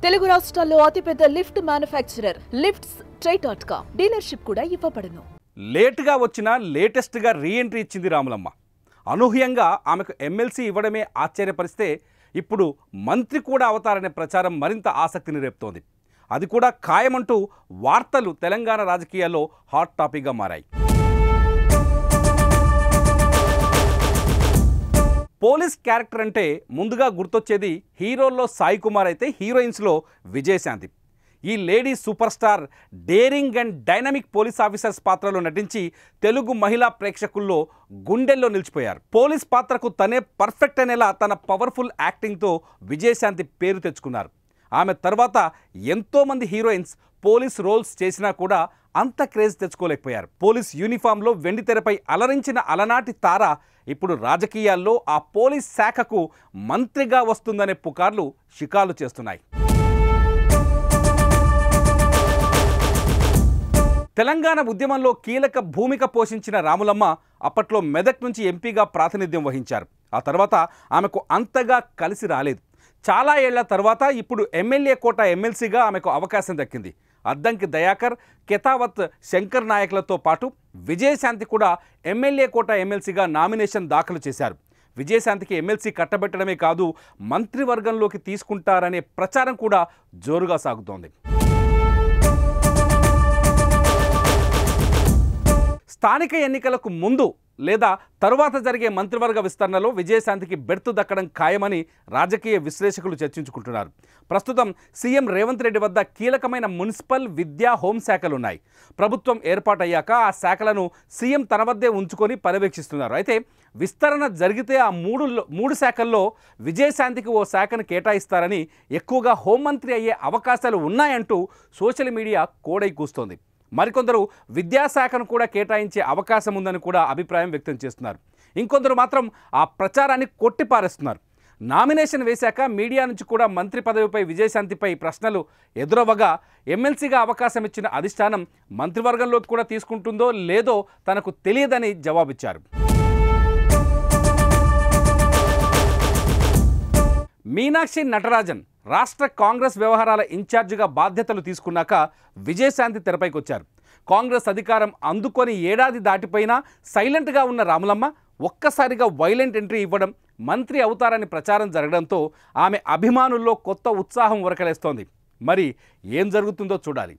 తెలుగు రాష్ట్రాల్లో అతిపెద్ద lift manufacturer lifts ట్రై.com dealership కూడా ఇవ్వబడును. లేట్గా వచ్చిన లేటెస్ట్గా రీఎంట్రీ ఇచ్చింది రాములమ్మ. అనూహ్యంగా ఆమెకు ఎమ్మెల్సీ ఇవ్వడమే ఆశ్చర్యపరిస్తే ఇప్పుడు మంత్రి కూడా అవతారనే ప్రచారం మరింత ఆసక్తిని రేపుతోంది. అది కూడా ఖాయమంటూ వార్తలు తెలంగాణ రాజకీయాల్లో హాట్ టాపిక్గా మారాయి. పోలీస్ క్యారెక్టర్ అంటే ముందుగా గుర్తొచ్చేది హీరోల్లో సాయి కుమార్ అయితే హీరోయిన్స్లో విజయశాంతి. ఈ lady super star daring and dynamic police officers పాత్రలో నటించి తెలుగు మహిళా ప్రేక్షకుల్లో గుండెల్లో నిలిచిపోయారు. పోలీస్ పాత్రకు తనే పర్ఫెక్ట్ అనేలా తన పవర్ఫుల్ యాక్టింగ్తో విజయశాంతి పేరు తెచ్చుకున్నారు. ఆమె తర్వాత ఎంతోమంది హీరోయిన్స్ పోలీస్ రోల్స్ చేసినా కూడా అంత క్రేజ్ తెచ్చుకోలేకపోయారు. పోలీస్ యూనిఫామ్లో వెండితెరపై అలరించిన అలనాటి తార ఇప్పుడు రాజకీయాల్లో ఆ పోలీస్ శాఖకు మంత్రిగా వస్తుందనే పుకార్లు షికార్లు చేస్తున్నాయి. తెలంగాణ ఉద్యమంలో కీలక భూమిక పోషించిన రాములమ్మ అప్పట్లో మెదక్ నుంచి ఎంపీగా ప్రాతినిధ్యం వహించారు. ఆ తర్వాత ఆమెకు అంతగా కలిసి రాలేదు. చాలా ఏళ్ల తర్వాత ఇప్పుడు ఎమ్మెల్యే కోట ఎమ్మెల్సీగా ఆమెకు అవకాశం దక్కింది. అద్దంకి దయాకర్, కెతావత్ శంకర్ నాయకులతో పాటు విజయశాంతి కూడా ఎమ్మెల్యే కోట ఎమ్మెల్సీగా నామినేషన్ దాఖలు చేశారు. విజయశాంతికి ఎమ్మెల్సీ కట్టబెట్టడమే కాదు, మంత్రివర్గంలోకి తీసుకుంటారనే ప్రచారం కూడా జోరుగా సాగుతోంది. స్థానిక ఎన్నికలకు ముందు లేదా తరువాత జరిగే మంత్రివర్గ విస్తరణలో విజయశాంతికి బెర్తు దక్కడం ఖాయమని రాజకీయ విశ్లేషకులు చర్చించుకుంటున్నారు. ప్రస్తుతం సీఎం రేవంత్ రెడ్డి వద్ద కీలకమైన మున్సిపల్, విద్యా, హోంశాఖలున్నాయి. ప్రభుత్వం ఏర్పాటయ్యాక ఆ శాఖలను సీఎం తన వద్దే ఉంచుకొని పర్యవేక్షిస్తున్నారు. అయితే విస్తరణ జరిగితే ఆ మూడు శాఖల్లో విజయశాంతికి ఓ శాఖను కేటాయిస్తారని, ఎక్కువగా హోంమంత్రి అయ్యే అవకాశాలు ఉన్నాయంటూ సోషల్ మీడియా కోడై కూస్తోంది. మరికొందరు విద్యాశాఖను కూడా కేటాయించే అవకాశం ఉందని కూడా అభిప్రాయం వ్యక్తం చేస్తున్నారు. ఇంకొందరు మాత్రం ఆ ప్రచారాన్ని కొట్టిపారేస్తున్నారు. నామినేషన్ వేశాక మీడియా నుంచి కూడా మంత్రి పదవిపై విజయశాంతిపై ప్రశ్నలు ఎదురవ్వగా ఎమ్మెల్సీగా అవకాశం ఇచ్చిన అధిష్టానం మంత్రివర్గంలోకి కూడా తీసుకుంటుందో లేదో తనకు తెలియదని జవాబిచ్చారు. మీనాక్షి నటరాజన్ రాష్ట్ర కాంగ్రెస్ వ్యవహారాల ఇన్ఛార్జిగా బాధ్యతలు తీసుకున్నాక విజయశాంతి తెరపైకి వచ్చారు. కాంగ్రెస్ అధికారం అందుకొని ఏడాది దాటిపోయినా సైలెంట్గా ఉన్న రాములమ్మ ఒక్కసారిగా వైలెంట్ ఎంట్రీ ఇవ్వడం, మంత్రి అవుతారని ప్రచారం జరగడంతో ఆమె అభిమానుల్లో కొత్త ఉత్సాహం ఉరకలేస్తోంది. మరి ఏం జరుగుతుందో చూడాలి.